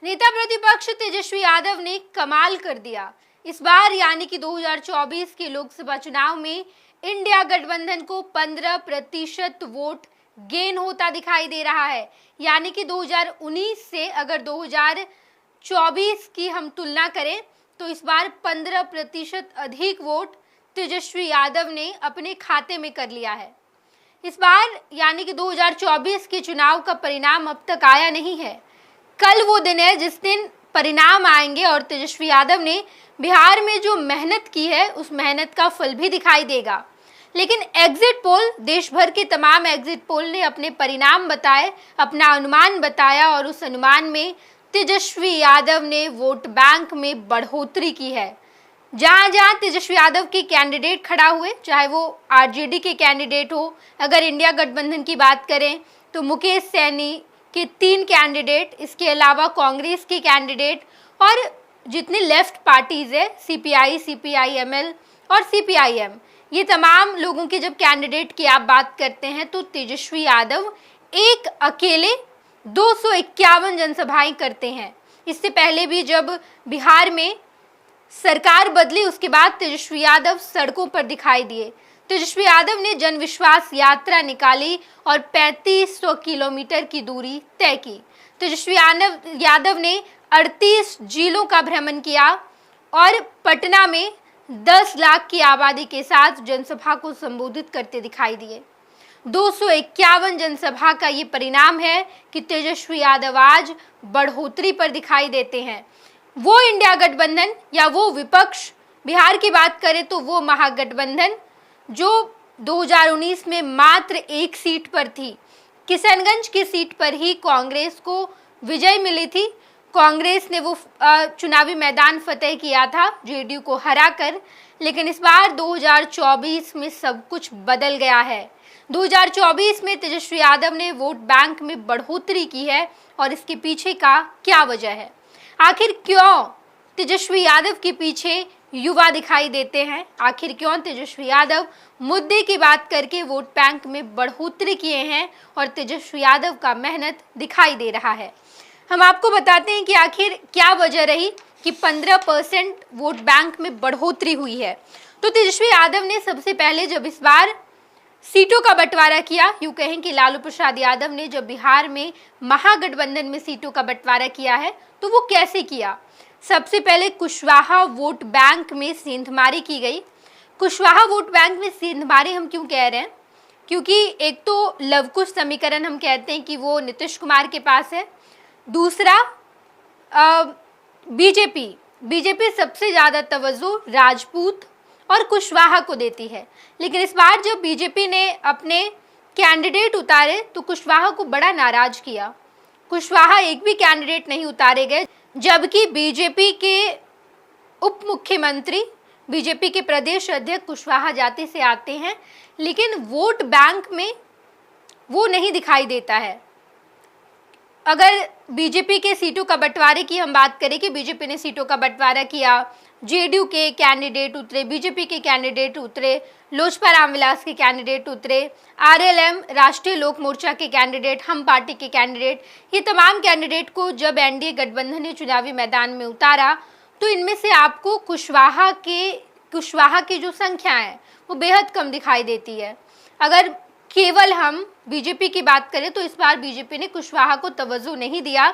नेता प्रतिपक्ष तेजस्वी यादव ने कमाल कर दिया। इस बार यानी कि 2024 के लोकसभा चुनाव में इंडिया गठबंधन को 15% वोट गेन होता दिखाई दे रहा है। यानी कि 2019 से अगर 2024 की हम तुलना करें तो इस बार 15% अधिक वोट तेजस्वी यादव ने अपने खाते में कर लिया है। इस बार यानी कि 2024 के चुनाव का परिणाम अब तक आया नहीं है। कल वो दिन है जिस दिन परिणाम आएंगे और तेजस्वी यादव ने बिहार में जो मेहनत की है उस मेहनत का फल भी दिखाई देगा। लेकिन एग्जिट पोल, देश भर के तमाम एग्जिट पोल ने अपने परिणाम बताए, अपना अनुमान बताया और उस अनुमान में तेजस्वी यादव ने वोट बैंक में बढ़ोतरी की है। जहां जहां तेजस्वी यादव के कैंडिडेट खड़ा हुए, चाहे वो आरजेडी के कैंडिडेट हो, अगर इंडिया गठबंधन की बात करें तो मुकेश सैनी के 3 कैंडिडेट, इसके अलावा कांग्रेस के कैंडिडेट और जितने लेफ्ट पार्टीज है सीपीआई, सीपीआईएमएल और सीपीआईएम, ये तमाम लोगों के जब कैंडिडेट की आप बात करते हैं तो तेजस्वी यादव एक अकेले 251 जनसभाएं करते हैं। इससे पहले भी जब बिहार में सरकार बदली उसके बाद तेजस्वी यादव सड़कों पर दिखाई दिए। तेजस्वी यादव ने जन विश्वास यात्रा निकाली और 3500 किलोमीटर की दूरी तय की। तेजस्वी यादव ने 38 जिलों का भ्रमण किया और पटना में 10 लाख की आबादी के साथ जनसभा को संबोधित करते दिखाई दिए। 251 जनसभा का ये परिणाम है कि तेजस्वी यादव आज बढ़ोतरी पर दिखाई देते हैं। वो इंडिया गठबंधन या वो विपक्ष, बिहार की बात करें तो वो महागठबंधन जो 2019 में मात्र 1 सीट पर थी, किशनगंज की सीट पर ही कांग्रेस को विजय मिली थी। कांग्रेस ने वो चुनावी मैदान फतेह किया था जेडीयू को हराकर। लेकिन इस बार 2024 में सब कुछ बदल गया है। 2024 में तेजस्वी यादव ने वोट बैंक में बढ़ोतरी की है और इसके पीछे का क्या वजह है? आखिर क्यों तेजस्वी यादव के पीछे युवा दिखाई देते हैं? आखिर क्यों तेजस्वी यादव मुद्दे की बात करके वोट बैंक में बढ़ोतरी किए हैं और तेजस्वी यादव का मेहनत दिखाई दे रहा है? हम आपको बताते हैं कि आखिर क्या वजह रही कि 15% वोट बैंक में बढ़ोतरी हुई है। तो तेजस्वी यादव ने सबसे पहले जब इस बार सीटों का बंटवारा किया, यूं कहें कि लालू प्रसाद यादव ने जब बिहार में महागठबंधन में सीटों का बंटवारा किया है तो वो कैसे किया? सबसे पहले कुशवाहा वोट बैंक में सेंधमारी की गई। कुशवाहा वोट बैंक में सेंधमारी हम क्यों कह रहे हैं? क्योंकि एक तो लवकुश समीकरण हम कहते हैं कि वो नीतीश कुमार के पास है, दूसरा बीजेपी सबसे ज़्यादा तवज्जो राजपूत और कुशवाहा को देती है। लेकिन इस बार जब बीजेपी ने अपने कैंडिडेट उतारे तो कुशवाहा को बड़ा नाराज किया। कुशवाहा एक भी कैंडिडेट नहीं उतारे गए, जबकि बीजेपी के उप मुख्यमंत्री, बीजेपी के प्रदेश अध्यक्ष कुशवाहा जाति से आते हैं, लेकिन वोट बैंक में वो नहीं दिखाई देता है। अगर बीजेपी के सीटों का बंटवारे की हम बात करें कि बीजेपी ने सीटों का बंटवारा किया, जेडीयू के कैंडिडेट उतरे, बीजेपी के कैंडिडेट उतरे, लोजपा रामविलास के कैंडिडेट उतरे, आरएलएम राष्ट्रीय लोक मोर्चा के कैंडिडेट, हम पार्टी के कैंडिडेट, ये तमाम कैंडिडेट को जब एनडीए गठबंधन ने चुनावी मैदान में उतारा तो इनमें से आपको कुशवाहा की जो संख्या है वो बेहद कम दिखाई देती है। अगर केवल हम बीजेपी की बात करें तो इस बार बीजेपी ने कुशवाहा को तवज्जो नहीं दिया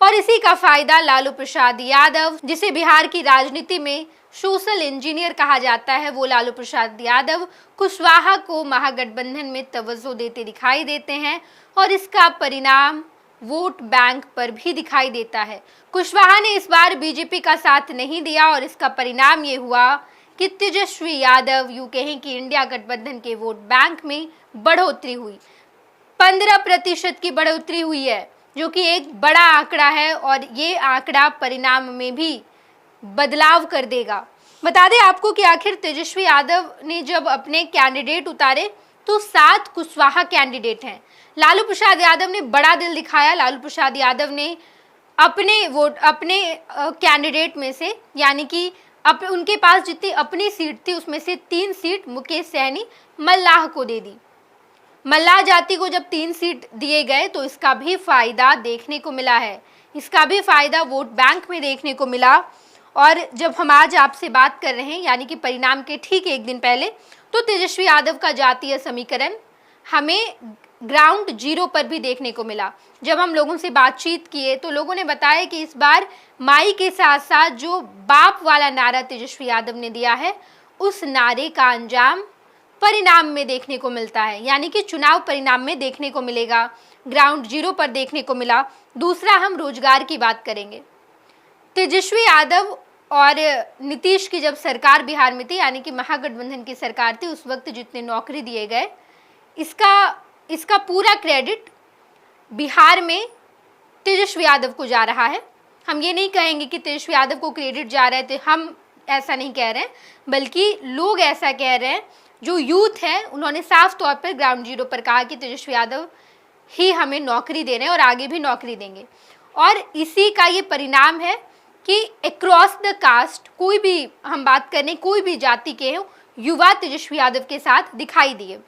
और इसी का फायदा लालू प्रसाद यादव, जिसे बिहार की राजनीति में सोशल इंजीनियर कहा जाता है, वो लालू प्रसाद यादव कुशवाहा को महागठबंधन में तवज्जो देते दिखाई देते हैं और इसका परिणाम वोट बैंक पर भी दिखाई देता है। कुशवाहा ने इस बार बीजेपी का साथ नहीं दिया और इसका परिणाम ये हुआ कि तेजस्वी यादव, यूं कहें कि इंडिया गठबंधन के वोट बैंक में बढ़ोतरी हुई। 15% की बढ़ोतरी हुई है, जो कि एक बड़ा आंकड़ा है और ये आंकड़ा परिणाम में भी बदलाव कर देगा। बता दें आपको कि आखिर तेजस्वी यादव ने जब अपने कैंडिडेट उतारे तो 7 कुशवाहा कैंडिडेट हैं। लालू प्रसाद यादव ने बड़ा दिल दिखाया। लालू प्रसाद यादव ने अपने कैंडिडेट में से, यानी कि उनके पास जितनी अपनी सीट थी उसमें से 3 सीट मुकेश सैनी मल्लाह को दे दी। मल्लाह जाति को जब 3 सीट दिए गए तो इसका भी फायदा देखने को मिला है। इसका भी फायदा वोट बैंक में देखने को मिला। और जब हम आज आपसे बात कर रहे हैं, यानी कि परिणाम के ठीक एक दिन पहले, तो तेजस्वी यादव का जातीय समीकरण हमें ग्राउंड जीरो पर भी देखने को मिला। जब हम लोगों से बातचीत किए तो लोगों ने बताया कि इस बार माई के साथ साथ जो बाप वाला नारा तेजस्वी यादव ने दिया है, उस नारे का अंजाम परिणाम में देखने को मिलता है, यानी कि चुनाव परिणाम में देखने को मिलेगा, ग्राउंड जीरो पर देखने को मिला। दूसरा, हम रोजगार की बात करेंगे। तेजस्वी यादव और नीतीश की जब सरकार बिहार में थी, यानी कि महागठबंधन की सरकार थी, उस वक्त जितने नौकरी दिए गए, इसका पूरा क्रेडिट बिहार में तेजस्वी यादव को जा रहा है। हम ये नहीं कहेंगे कि तेजस्वी यादव को क्रेडिट जा रहा है, तो हम ऐसा नहीं कह रहे हैं, बल्कि लोग ऐसा कह रहे हैं। जो यूथ है उन्होंने साफ तौर पर ग्राउंड जीरो पर कहा कि तेजस्वी यादव ही हमें नौकरी दे रहे हैं और आगे भी नौकरी देंगे। और इसी का ये परिणाम है कि अक्रॉस द कास्ट, कोई भी हम बात करें, कोई भी जाति के हो, युवा तेजस्वी यादव के साथ दिखाई दिए।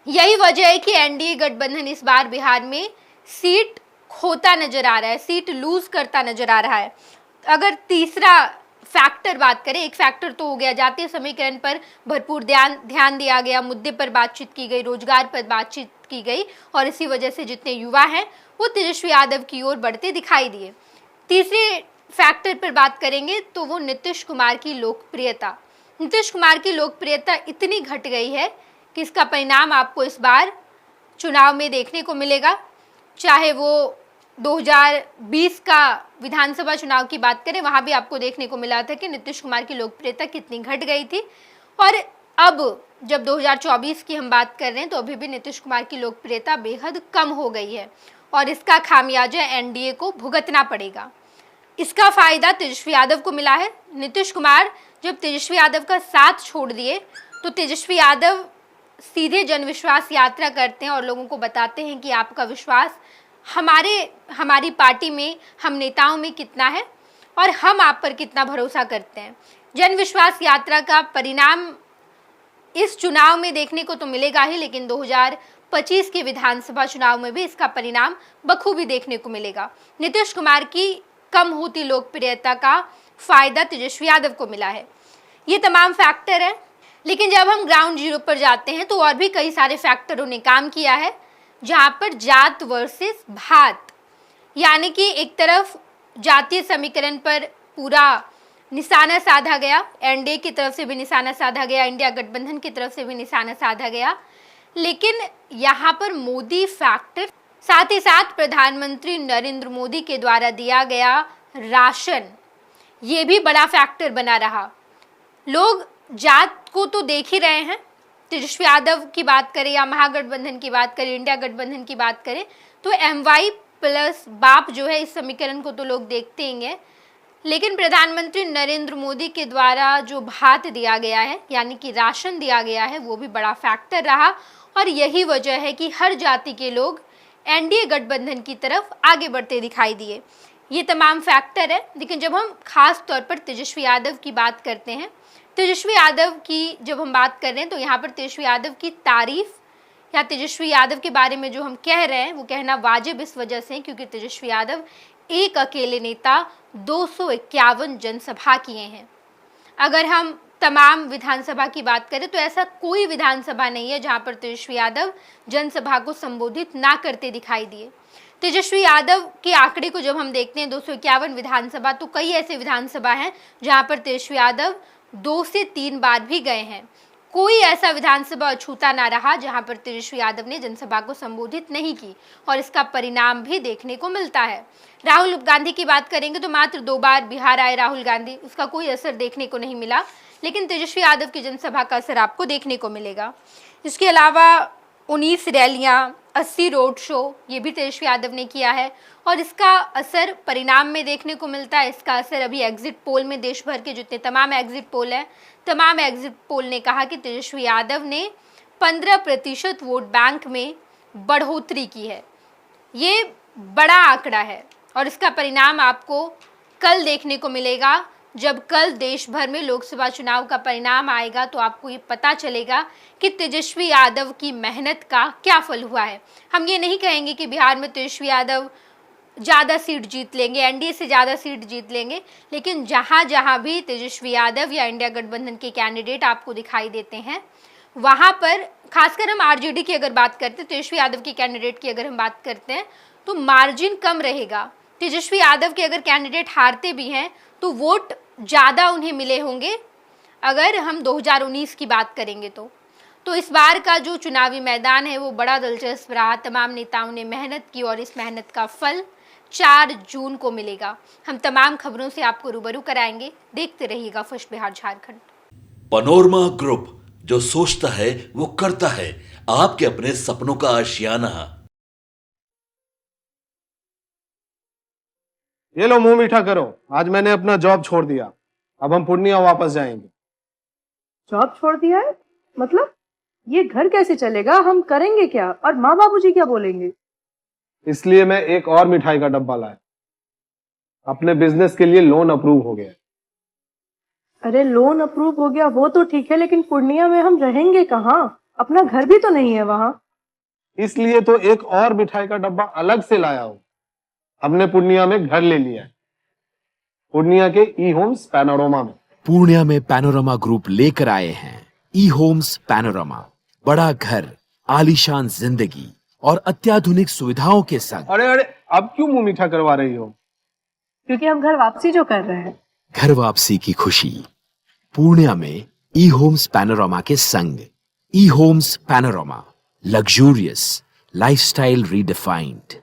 यही वजह है कि एनडीए गठबंधन इस बार बिहार में सीट खोता नजर आ रहा है, सीट लूज करता नजर आ रहा है। अगर तीसरा फैक्टर बात करें, एक फैक्टर तो हो गया, जातीय समीकरण पर भरपूर ध्यान दिया गया, मुद्दे पर बातचीत की गई, रोजगार पर बातचीत की गई, और इसी वजह से जितने युवा हैं वो तेजस्वी यादव की ओर बढ़ते दिखाई दिए। तीसरे फैक्टर पर बात करेंगे तो वो नीतीश कुमार की लोकप्रियता। नीतीश कुमार की लोकप्रियता इतनी घट गई है कि इसका परिणाम आपको इस बार चुनाव में देखने को मिलेगा। चाहे वो 2020 का विधानसभा चुनाव की बात करें, वहां भी आपको देखने को मिला था कि नीतीश कुमार की लोकप्रियता कितनी घट गई थी। और अब जब 2024 की हम बात कर रहे हैं तो अभी भी नीतीश कुमार की लोकप्रियता बेहद कम हो गई है, और इसका खामियाजा एनडीए को भुगतना पड़ेगा। इसका फायदा तेजस्वी यादव को मिला है। नीतीश कुमार जब तेजस्वी यादव का साथ छोड़ दिए तो तेजस्वी यादव सीधे जनविश्वास यात्रा करते हैं और लोगों को बताते हैं कि आपका विश्वास हमारी पार्टी में, हम नेताओं में कितना है और हम आप पर कितना भरोसा करते हैं। जनविश्वास यात्रा का परिणाम इस चुनाव में देखने को तो मिलेगा ही, लेकिन 2025 के विधानसभा चुनाव में भी इसका परिणाम बखूबी देखने को मिलेगा। नीतीश कुमार की कम होती लोकप्रियता का फायदा तेजस्वी यादव को मिला है। ये तमाम फैक्टर है, लेकिन जब हम ग्राउंड जीरो पर जाते हैं तो और भी कई सारे फैक्टरों ने काम किया है, जहां पर जात वर्सेस भात, यानी कि एक तरफ जातीय समीकरण पर पूरा निशाना साधा गया, एनडीए की तरफ से भी निशाना साधा गया, इंडिया गठबंधन की तरफ से भी निशाना साधा गया, लेकिन यहाँ पर मोदी फैक्टर, साथ ही साथ प्रधानमंत्री नरेंद्र मोदी के द्वारा दिया गया राशन, ये भी बड़ा फैक्टर बना रहा। लोग जात को तो देख ही रहे हैं। तेजस्वी यादव की बात करें या महागठबंधन की बात करें, इंडिया गठबंधन की बात करें, तो MY प्लस बाप जो है, इस समीकरण को तो लोग देखते ही हैं। लेकिन प्रधानमंत्री नरेंद्र मोदी के द्वारा जो भात दिया गया है, यानी कि राशन दिया गया है, वो भी बड़ा फैक्टर रहा, और यही वजह है कि हर जाति के लोग एनडीए गठबंधन की तरफ आगे बढ़ते दिखाई दिए। ये तमाम फैक्टर है, लेकिन जब हम खास तौर पर तेजस्वी यादव की बात करते हैं, तेजस्वी यादव की जब हम बात कर रहे हैं तो यहाँ पर तेजस्वी यादव की तारीफ या तेजस्वी यादव के बारे में जो हम कह रहे हैं वो कहना वाजिब इस वजह से, क्योंकि तेजस्वी यादव एक अकेले नेता 251 जनसभा किए हैं। अगर हम तमाम विधानसभा की बात करें तो ऐसा कोई विधानसभा नहीं है जहाँ पर तेजस्वी यादव जनसभा को संबोधित ना करते दिखाई दिए। तेजस्वी यादव के आंकड़े को जब हम देखते हैं 251 विधानसभा, तो कई ऐसे विधानसभा हैं जहाँ पर तेजस्वी यादव 2 से 3 बार भी गए हैं। कोई ऐसा विधानसभा अछूता ना रहा जहां पर तेजस्वी यादव ने जनसभा को संबोधित नहीं की, और इसका परिणाम भी देखने को मिलता है। राहुल गांधी की बात करेंगे तो मात्र 2 बार बिहार आए राहुल गांधी, उसका कोई असर देखने को नहीं मिला, लेकिन तेजस्वी यादव की जनसभा का असर आपको देखने को मिलेगा। इसके अलावा 19 रैलियां, 80 रोड शो, ये भी तेजस्वी यादव ने किया है, और इसका असर परिणाम में देखने को मिलता है। इसका असर अभी एग्जिट पोल में, देश भर के जितने तमाम एग्जिट पोल हैं, तमाम एग्जिट पोल ने कहा कि तेजस्वी यादव ने 15% वोट बैंक में बढ़ोतरी की है। ये बड़ा आंकड़ा है, और इसका परिणाम आपको कल देखने को मिलेगा। जब कल देश भर में लोकसभा चुनाव का परिणाम आएगा तो आपको ये पता चलेगा कि तेजस्वी यादव की मेहनत का क्या फल हुआ है। हम ये नहीं कहेंगे कि बिहार में तेजस्वी यादव ज़्यादा सीट जीत लेंगे, एनडीए से ज़्यादा सीट जीत लेंगे, लेकिन जहाँ जहाँ भी तेजस्वी यादव या इंडिया गठबंधन के कैंडिडेट आपको दिखाई देते हैं, वहाँ पर खासकर हम आरजेडी की अगर बात करते हैं, तेजस्वी यादव के कैंडिडेट की अगर हम बात करते हैं, तो मार्जिन कम रहेगा। तेजस्वी यादव के अगर कैंडिडेट हारते भी हैं तो वोट ज़्यादा उन्हें मिले होंगे अगर हम 2019 की बात करेंगे तो इस बार का जो चुनावी मैदान है वो बड़ा दिलचस्प रहा। तमाम नेताओं ने मेहनत की और इस मेहनत का फल 4 जून को मिलेगा। हम तमाम खबरों से आपको रूबरू कराएंगे, देखते रहिएगा first Bihar Jharkhand. Panorama group, जो सोचता है वो करता है, आपके अपने सपनों का आशियाना। ये लो मुंह मीठा करो, आज मैंने अपना जॉब छोड़ दिया, अब हम पूर्णिया वापस जाएंगे। जॉब छोड़ दिया है? मतलब ये घर कैसे चलेगा? हम करेंगे क्या? और माँ बाबूजी क्या बोलेंगे? इसलिए मैं एक और मिठाई का डब्बा लाया। अपने बिजनेस के लिए लोन अप्रूव हो गया। अरे लोन अप्रूव हो गया वो तो ठीक है, लेकिन पूर्णिया में हम रहेंगे कहाँ? अपना घर भी तो नहीं है वहाँ। इसलिए तो एक और मिठाई का डब्बा अलग से लाया हूँ। हमने पूर्णिया में घर ले लिया है, पूर्णिया के ई होम्स पैनोरमा में। पूर्णिया में पैनोरमा ग्रुप लेकर आए हैं ई होम्स पैनोरमा, बड़ा घर, आलीशान जिंदगी और अत्याधुनिक सुविधाओं के संग। अरे अरे, अब क्यों मुंह मीठा करवा रही हो? क्योंकि हम घर वापसी जो कर रहे हैं। घर वापसी की खुशी पूर्णिया में ई होम्स पैनोरमा के संग। E homes panorama, luxurious lifestyle redefined.